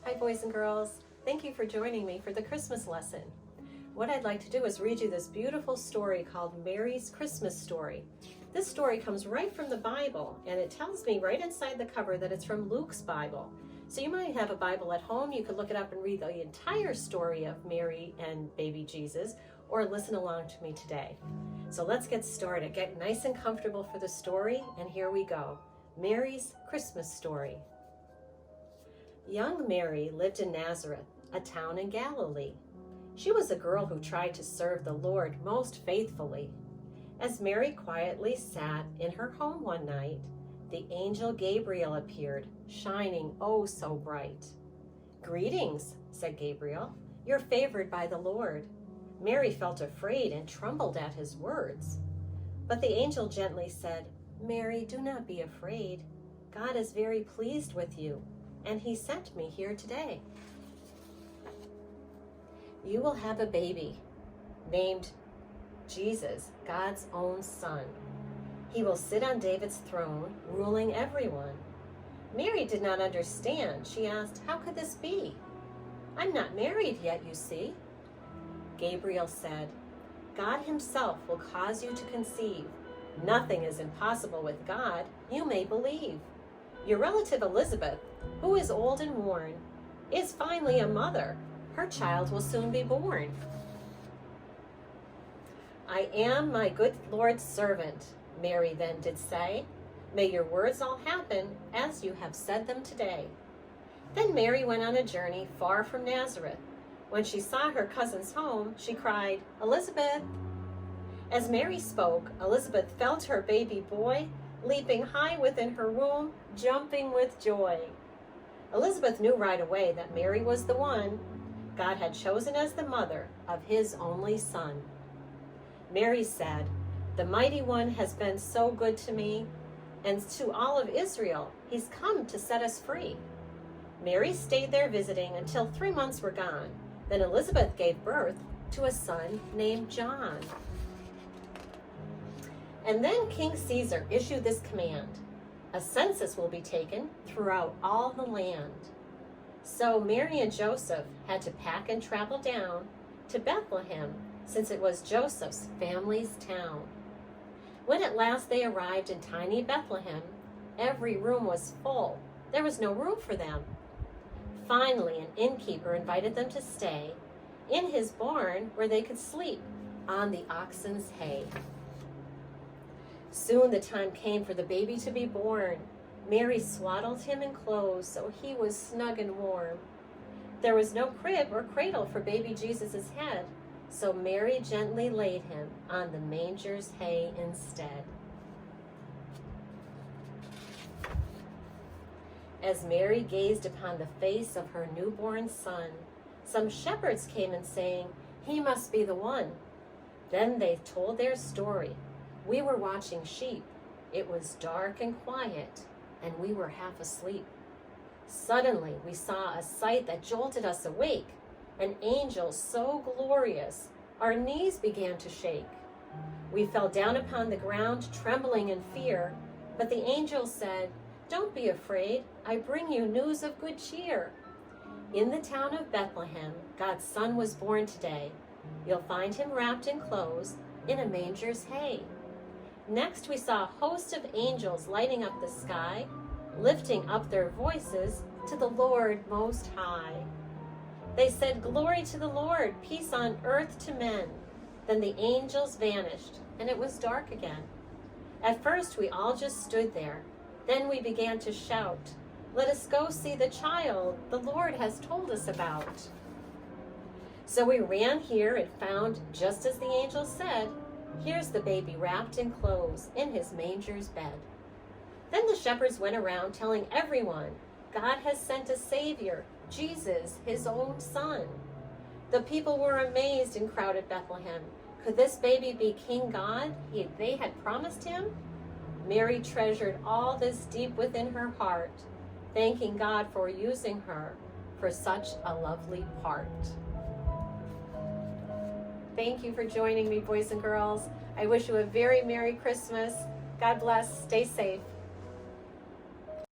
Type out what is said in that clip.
Hi boys and girls, thank you for joining me for the Christmas lesson. What I'd like to do is read you this beautiful story called Mary's Christmas Story. This story comes right from the Bible, and it tells me right inside the cover that it's from Luke's Bible. So you might have a Bible at home, you could look it up and read the entire story of Mary and baby Jesus, or listen along to me today. So let's get started. Get nice and comfortable for the story, and here we go. Mary's Christmas Story. Young Mary lived in Nazareth, a town in Galilee. She was a girl who tried to serve the Lord most faithfully. As Mary quietly sat in her home one night, the angel Gabriel appeared, shining oh so bright. "Greetings," said Gabriel. "You're favored by the Lord." Mary felt afraid and trembled at his words. But the angel gently said, "Mary, do not be afraid. God is very pleased with you, and he sent me here today. You will have a baby named Jesus, God's own son. He will sit on David's throne, ruling everyone." Mary did not understand. She asked, "How could this be? I'm not married yet, you see." Gabriel said, "God himself will cause you to conceive. Nothing is impossible with God. You may believe. Your relative Elizabeth, who is old and worn, is finally a mother. Her child will soon be born." "I am my good Lord's servant," Mary then did say. "May your words all happen as you have said them today." Then Mary went on a journey far from Nazareth. When she saw her cousin's home, she cried, "Elizabeth!" As Mary spoke, Elizabeth felt her baby boy leaping high within her womb, jumping with joy. Elizabeth knew right away that Mary was the one God had chosen as the mother of his only son. Mary said, "The Mighty One has been so good to me, and to all of Israel, he's come to set us free." Mary stayed there visiting until 3 months were gone. Then Elizabeth gave birth to a son named John. And then King Caesar issued this command: a census will be taken throughout all the land. So Mary and Joseph had to pack and travel down to Bethlehem, since it was Joseph's family's town. When at last they arrived in tiny Bethlehem, every room was full. There was no room for them. Finally, an innkeeper invited them to stay in his barn where they could sleep on the oxen's hay. Soon the time came for the baby to be born. Mary swaddled him in clothes so he was snug and warm. There was no crib or cradle for baby Jesus' head, so Mary gently laid him on the manger's hay instead. As Mary gazed upon the face of her newborn son, some shepherds came in saying, "He must be the one." Then they told their story. "We were watching sheep. It was dark and quiet, and we were half asleep. Suddenly we saw a sight that jolted us awake, an angel so glorious, our knees began to shake. We fell down upon the ground, trembling in fear, but the angel said, 'Don't be afraid, I bring you news of good cheer. In the town of Bethlehem, God's son was born today. You'll find him wrapped in clothes in a manger's hay.' Next we saw a host of angels lighting up the sky, lifting up their voices to the Lord Most High. They said, 'Glory to the Lord, peace on earth to men.' Then the angels vanished, and it was dark again. At first we all just stood there. Then we began to shout, 'Let us go see the child the Lord has told us about.' So we ran here and found, just as the angel said, here's the baby wrapped in clothes in his manger's bed." Then the shepherds went around telling everyone, "God has sent a Savior, Jesus, his own son." The people were amazed and crowded Bethlehem. Could this baby be King God they had promised him? Mary treasured all this deep within her heart, thanking God for using her for such a lovely part. Thank you for joining me, boys and girls. I wish you a very Merry Christmas. God bless. Stay safe.